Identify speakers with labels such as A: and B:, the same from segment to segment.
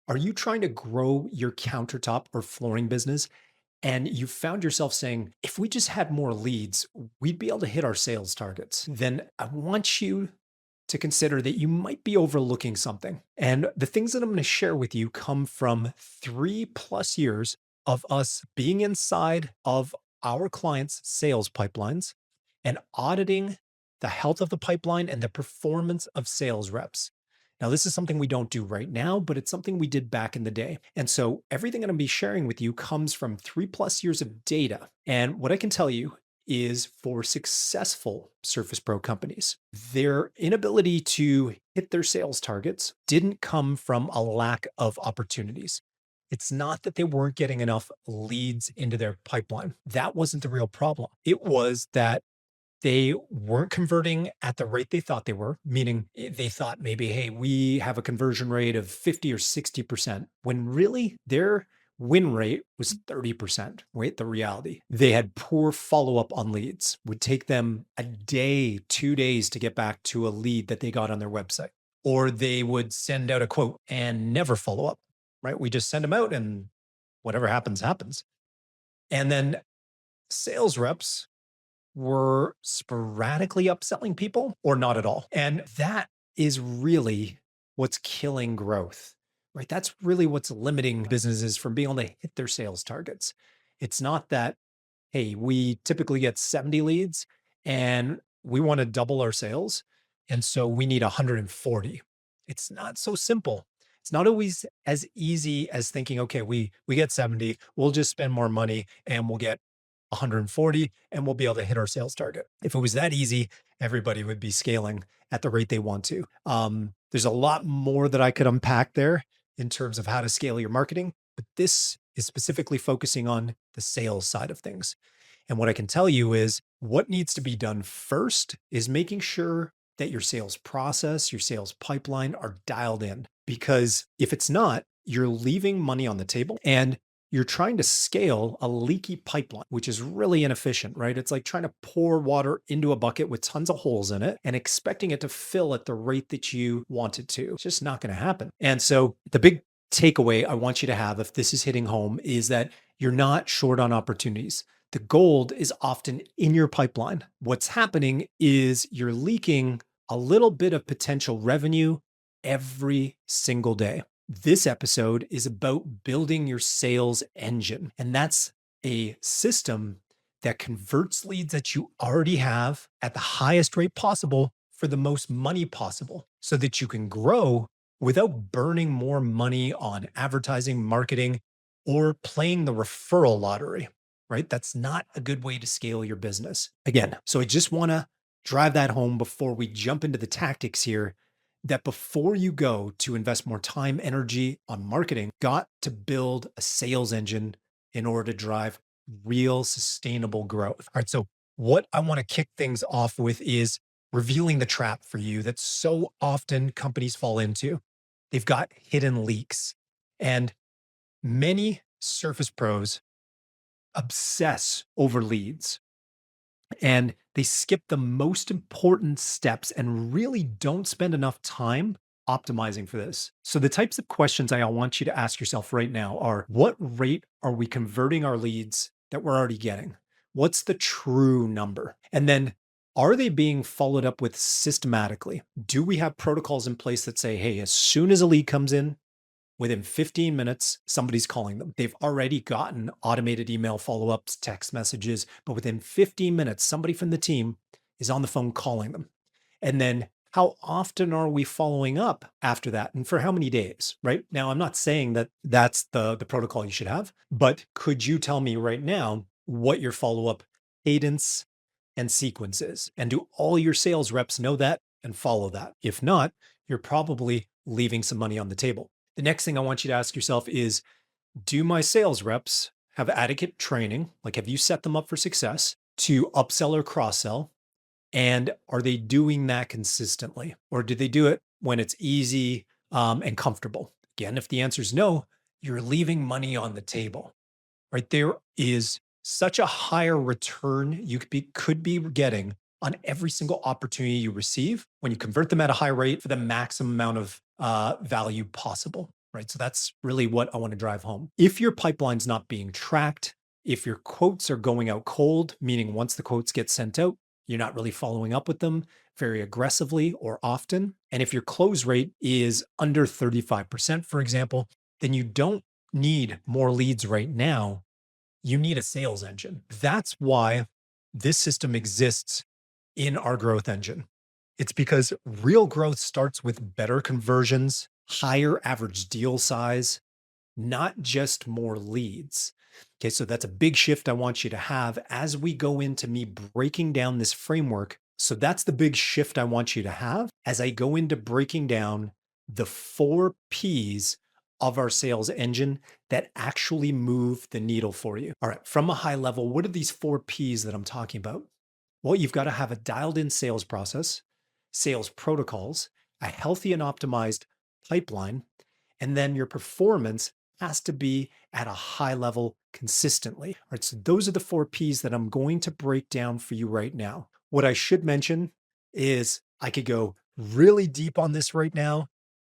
A: Are you trying to grow your countertop or flooring business and you found yourself saying, if we just had more leads, we'd be able to hit our sales targets? Then I want you to consider that you might be overlooking something. And the things that I'm going to share with you come from 3+ years of us being inside of our clients' sales pipelines and auditing the health of the pipeline and the performance of sales reps. Now, this is something we don't do right now, but it's something we did back in the day. And so everything I'm going to be sharing with you comes from 3+ years of data. And what I can tell you is for successful Surface Pro companies, their inability to hit their sales targets didn't come from a lack of opportunities. It's not that they weren't getting enough leads into their pipeline. That wasn't the real problem. It was that they weren't converting at the rate they thought they were, meaning they thought maybe, hey, we have a conversion rate of 50 or 60%, when really their win rate was 30%. Right? The reality. They had poor follow up on leads, would take them a day, 2 days to get back to a lead that they got on their website. Or they would send out a quote and never follow up, right? We just send them out and whatever happens, happens. And then sales reps were sporadically upselling people or not at all. And that is really what's killing growth, right? That's really what's limiting businesses from being able to hit their sales targets. It's not that, hey, we typically get 70 leads and we want to double our sales. And so we need 140. It's not so simple. It's not always as easy as thinking, okay, we get 70, we'll just spend more money and we'll get 140 and we'll be able to hit our sales target. If it was that easy, everybody would be scaling at the rate they want to. There's a lot more that I could unpack there in terms of how to scale your marketing, but this is specifically focusing on the sales side of things. And what I can tell you is what needs to be done first is making sure that your sales process, your sales pipeline are dialed in. Because if it's not, you're leaving money on the table and you're trying to scale a leaky pipeline, which is really inefficient, right? It's like trying to pour water into a bucket with tons of holes in it and expecting it to fill at the rate that you want it to. It's just not going to happen. And so the big takeaway I want you to have, if this is hitting home, is that you're not short on opportunities. The gold is often in your pipeline. What's happening is you're leaking a little bit of potential revenue every single day. This episode is about building your sales engine, and that's a system that converts leads that you already have at the highest rate possible for the most money possible so that you can grow without burning more money on advertising, marketing, or playing the referral lottery, right? That's not a good way to scale your business. Again, so I just want to drive that home before we jump into the tactics here, that before you go to invest more time, energy on marketing, got to build a sales engine in order to drive real sustainable growth. All right. So, what I want to kick things off with is revealing the trap for you that so often companies fall into. They've got hidden leaks, and many Surface Pros obsess over leads and they skip the most important steps and really don't spend enough time optimizing for this. So, the types of questions I want you to ask yourself right now are, what rate are we converting our leads that we're already getting? What's the true number? And then, are they being followed up with systematically? Do we have protocols in place that say, hey, as soon as a lead comes in, within 15 minutes, somebody's calling them. They've already gotten automated email follow ups, text messages, but within 15 minutes, somebody from the team is on the phone calling them. And then how often are we following up after that and for how many days, right? Now, I'm not saying that that's the protocol you should have, but could you tell me right now what your follow up cadence and sequence is? And do all your sales reps know that and follow that? If not, you're probably leaving some money on the table. The next thing I want you to ask yourself is, do my sales reps have adequate training? Like, have you set them up for success to upsell or cross sell? And are they doing that consistently? Or do they do it when it's easy and comfortable? Again, if the answer is no, you're leaving money on the table, right? There is such a higher return you could be getting on every single opportunity you receive when you convert them at a high rate for the maximum amount of value possible. right? So that's really what I want to drive home. If your pipeline's not being tracked, if your quotes are going out cold, meaning once the quotes get sent out, you're not really following up with them very aggressively or often, and if your close rate is under 35%, for example, then you don't need more leads right now. You need a sales engine. That's why this system exists in our growth engine. It's because real growth starts with better conversions, higher average deal size, not just more leads. Okay, so that's a big shift I want you to have as we go into me breaking down this framework. So that's the big shift I want you to have as I go into breaking down the 4 P's of our sales engine that actually move the needle for you. All right, from a high level, what are these 4 P's that I'm talking about? Well, you've got to have a dialed in sales process, sales protocols, a healthy and optimized pipeline, and then your performance has to be at a high level consistently. All right, so those are the 4 P's that I'm going to break down for you right now. What I should mention is I could go really deep on this right now,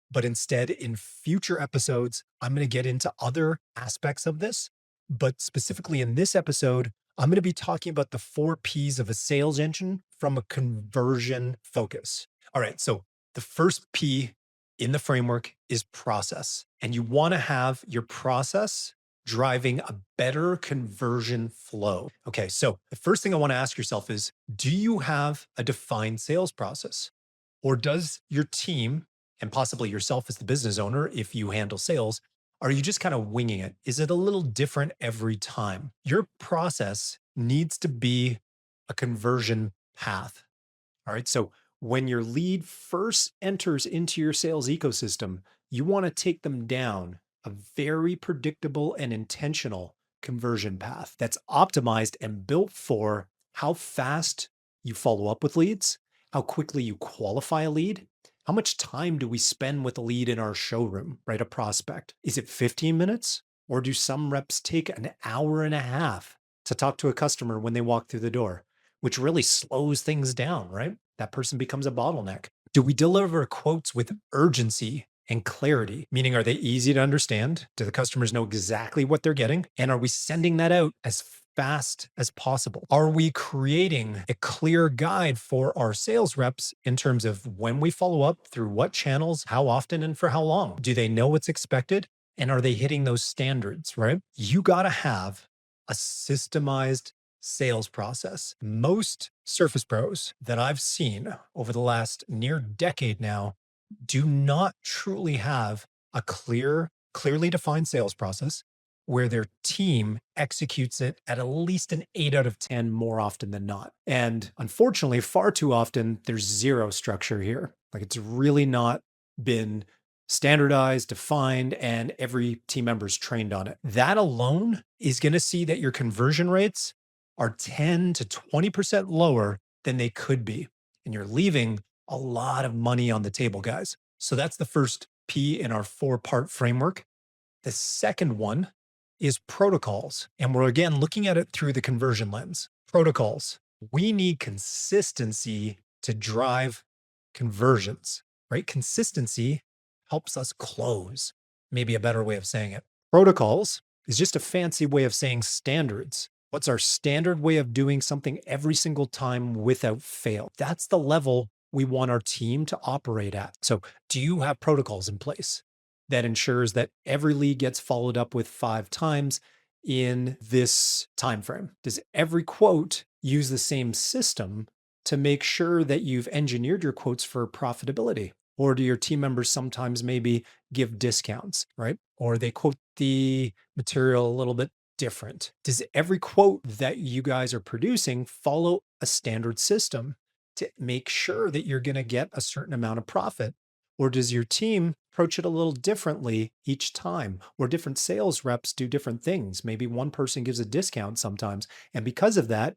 A: but instead, in future episodes, I'm going to get into other aspects of this. But specifically in this episode, I'm going to be talking about the 4 P's of a sales engine from a conversion focus. All right. So the first P in the framework is process. And you want to have your process driving a better conversion flow. Okay. So the first thing I want to ask yourself is, do you have a defined sales process? Or does your team, and possibly yourself as the business owner, if you handle sales, are you just kind of winging it? Is it a little different every time? Your process needs to be a conversion path. All right. So when your lead first enters into your sales ecosystem, you want to take them down a very predictable and intentional conversion path that's optimized and built for how fast you follow up with leads, how quickly you qualify a lead, how much time do we spend with a lead in our showroom, right? A prospect. Is it 15 minutes? Or do some reps take an hour and a half to talk to a customer when they walk through the door? Which really slows things down, right? That person becomes a bottleneck. Do we deliver quotes with urgency and clarity? Meaning, are they easy to understand? Do the customers know exactly what they're getting? And are we sending that out as fast as possible? Are we creating a clear guide for our sales reps in terms of when we follow up, through what channels, how often, and for how long? Do they know what's expected? And are they hitting those standards, right? You got to have a systemized sales process. Most Surface Pros that I've seen over the last near decade now do not truly have a clearly defined sales process where their team executes it at least an 8 out of 10 more often than not. And unfortunately, far too often, there's zero structure here. Like it's really not been standardized, defined, and every team member's trained on it. That alone is going to see that your conversion rates are 10 to 20% lower than they could be. And you're leaving a lot of money on the table, guys. So that's the first P in our 4 part framework. The second one is protocols. And we're again looking at it through the conversion lens. Protocols. We need consistency to drive conversions, right? Consistency helps us close. Maybe a better way of saying it. Protocols is just a fancy way of saying standards. What's our standard way of doing something every single time without fail? That's the level we want our team to operate at. So, do you have protocols in place that ensures that every lead gets followed up with 5 times in this time frame? Does every quote use the same system to make sure that you've engineered your quotes for profitability? Or do your team members sometimes maybe give discounts, right? Or they quote the material a little bit different? Does every quote that you guys are producing follow a standard system to make sure that you're going to get a certain amount of profit? Or does your team approach it a little differently each time? Or different sales reps do different things? Maybe one person gives a discount sometimes. And because of that,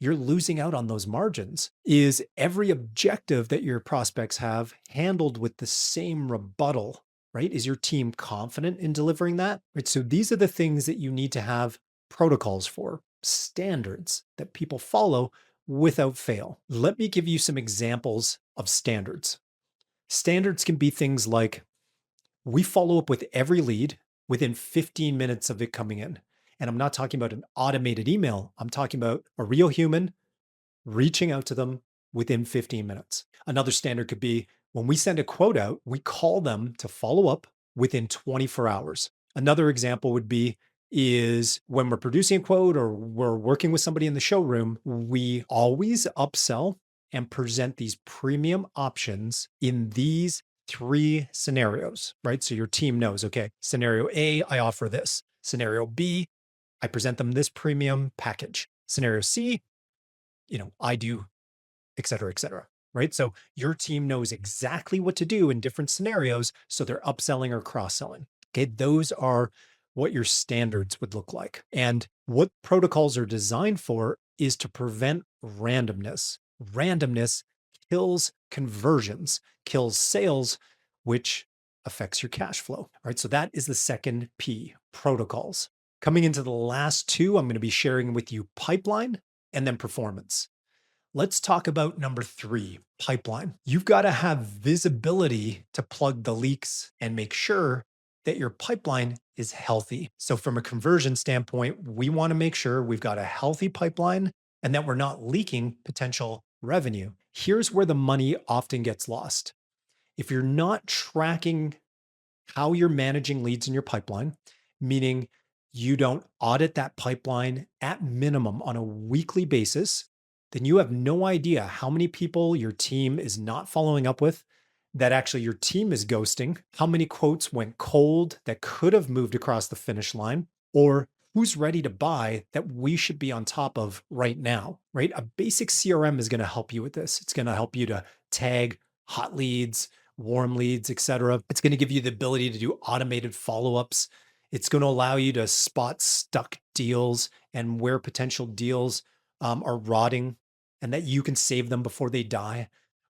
A: you're losing out on those margins. Is every objective that your prospects have handled with the same rebuttal, right? Is your team confident in delivering that? Right. So these are the things that you need to have protocols for, standards that people follow without fail. Let me give you some examples of standards. Standards can be things like We follow up with every lead within 15 minutes of it coming in. And I'm not talking about an automated email. I'm talking about a real human reaching out to them within 15 minutes. Another standard could be when we send a quote out, we call them to follow up within 24 hours. Another example would be is when we're producing a quote or we're working with somebody in the showroom, we always upsell and present these premium options in these three scenarios, right? So your team knows, okay, scenario A, I offer this. Scenario B, I present them this premium package. Scenario C, I do, et cetera, right? So your team knows exactly what to do in different scenarios. So they're upselling or cross selling. Okay. Those are what your standards would look like. And what protocols are designed for is to prevent randomness. Randomness kills conversions, kills sales, which affects your cash flow. All right. So that is the second P, protocols. Coming into the last two, I'm going to be sharing with you pipeline and then performance. Let's talk about number three, pipeline. You've got to have visibility to plug the leaks and make sure that your pipeline is healthy. So, from a conversion standpoint, we want to make sure we've got a healthy pipeline and that we're not leaking potential revenue. Here's where the money often gets lost. If you're not tracking how you're managing leads in your pipeline, meaning you don't audit that pipeline at minimum on a weekly basis, then you have no idea how many people your team is not following up with, that actually your team is ghosting, how many quotes went cold that could have moved across the finish line, or who's ready to buy that we should be on top of right now, right? A basic CRM is going to help you with this. It's going to help you to tag hot leads, warm leads, et cetera. It's going to give you the ability to do automated follow-ups. It's going to allow you to spot stuck deals and where potential deals are rotting and that you can save them before they die,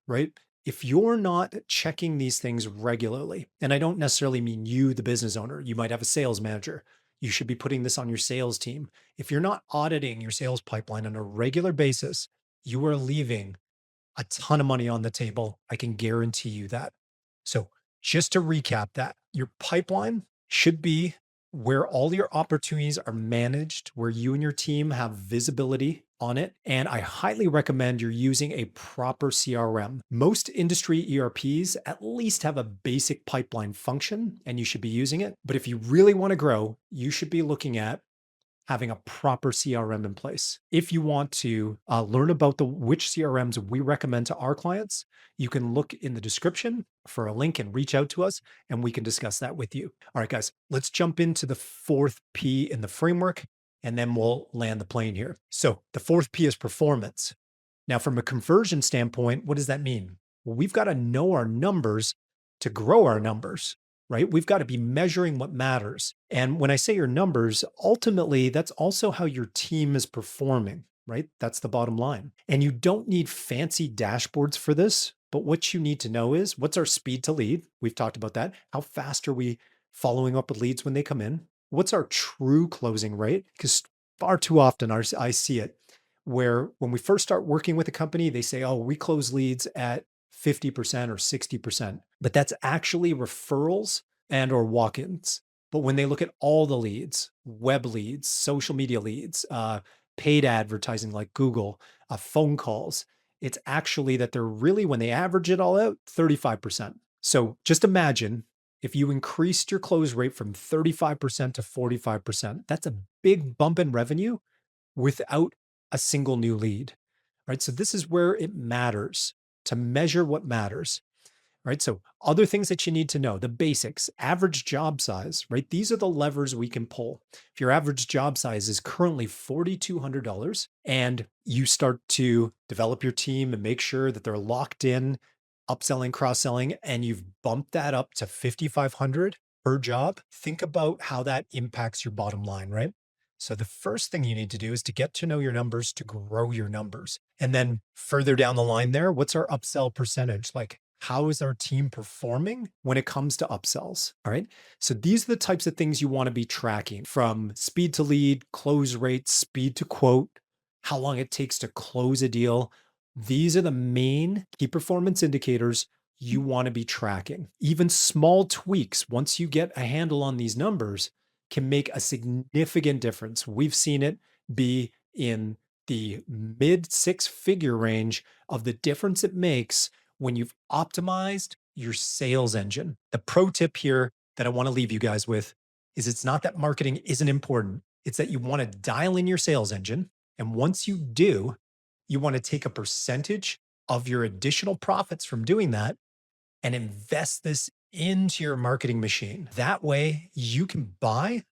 A: right? If you're not checking these things regularly, and I don't necessarily mean you, the business owner, you might have a sales manager. You should be putting this on your sales team. If you're not auditing your sales pipeline on a regular basis, you are leaving a ton of money on the table. I can guarantee you that. So, just to recap that, your pipeline should be where all your opportunities are managed, where you and your team have visibility on it. And I highly recommend you're using a proper CRM. Most industry ERPs at least have a basic pipeline function, and you should be using it. But if you really want to grow, you should be looking at having a proper CRM in place. If you want to learn about which CRMs we recommend to our clients, you can look in the description for a link and reach out to us, and we can discuss that with you. All right, guys, let's jump into the fourth P in the framework, and then we'll land the plane here. So the fourth P is performance. Now, from a conversion standpoint, what does that mean? Well, we've got to know our numbers to grow our numbers, right? We've got to be measuring what matters. And when I say your numbers, ultimately, that's also how your team is performing, right? That's the bottom line. And you don't need fancy dashboards for this, but what you need to know is what's our speed to lead? We've talked about that. How fast are we following up with leads when they come in? What's our true closing rate? Because far too often I see it where when we first start working with a company, they say, oh, we close leads at 50% or 60%, but that's actually referrals and or walk-ins. But when they look at all the leads, web leads, social media leads, paid advertising like Google, phone calls, it's actually that they're really, when they average it all out, 35%. So just imagine if you increased your close rate from 35% to 45%, that's a big bump in revenue without a single new lead, right? So this is where it matters to measure what matters, right? So other things that you need to know, the basics, average job size, right? These are the levers we can pull. If your average job size is currently $4,200 and you start to develop your team and make sure that they're locked in, upselling, cross-selling, and you've bumped that up to 5,500 per job, think about how that impacts your bottom line, right? So the first thing you need to do is to get to know your numbers to grow your numbers. And then further down the line there, what's our upsell percentage? Like, how is our team performing when it comes to upsells? All right. So these are the types of things you want to be tracking, from speed to lead, close rate, speed to quote, how long it takes to close a deal. These are the main key performance indicators you want to be tracking. Even small tweaks, once you get a handle on these numbers, can make a significant difference. We've seen it be in the mid six figure range of the difference it makes when you've optimized your sales engine. The pro tip here that I want to leave you guys with is it's not that marketing isn't important, it's that you want to dial in your sales engine. And once you do, you want to take a percentage of your additional profits from doing that and invest this into your marketing machine. That way, you can buy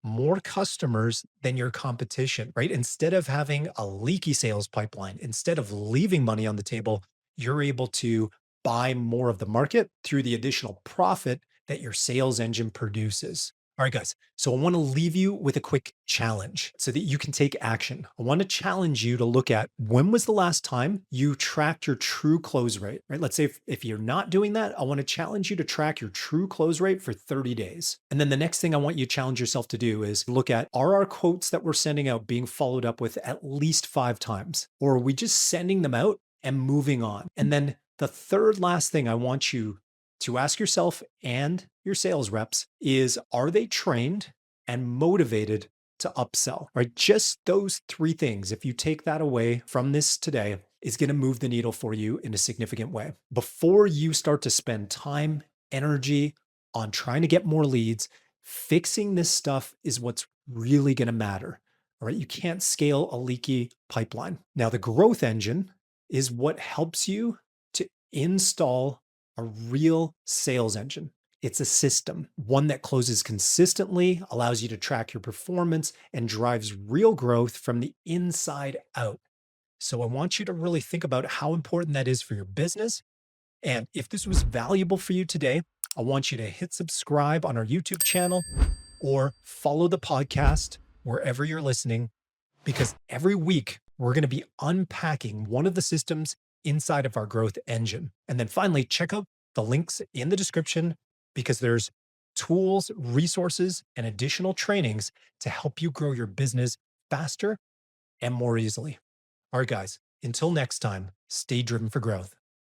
A: more customers than your competition, right? Instead of having a leaky sales pipeline, instead of leaving money on the table, you're able to buy more of the market through the additional profit that your sales engine produces. All right, guys. So I want to leave you with a quick challenge so that you can take action. I want to challenge you to look at when was the last time you tracked your true close rate, right? Let's say if you're not doing that, I want to challenge you to track your true close rate for 30 days. And then the next thing I want you to challenge yourself to do is look at, are our quotes that we're sending out being followed up with at least 5 times? Or are we just sending them out and moving on? And then the third last thing I want you to ask yourself and your sales reps is, are they trained and motivated to upsell? Right? Just those three things, if you take that away from this today, is going to move the needle for you in a significant way. Before you start to spend time, energy on trying to get more leads, fixing this stuff is what's really going to matter. All right. You can't scale a leaky pipeline. Now, the growth engine is what helps you to install a real sales engine. It's a system, one that closes consistently, allows you to track your performance, and drives real growth from the inside out. So I want you to really think about how important that is for your business. And if this was valuable for you today, I want you to hit subscribe on our YouTube channel or follow the podcast wherever you're listening, because every week we're going to be unpacking one of the systems inside of our growth engine. And then finally, check out the links in the description because there's tools, resources, and additional trainings to help you grow your business faster and more easily. All right, guys, until next time, stay driven for growth.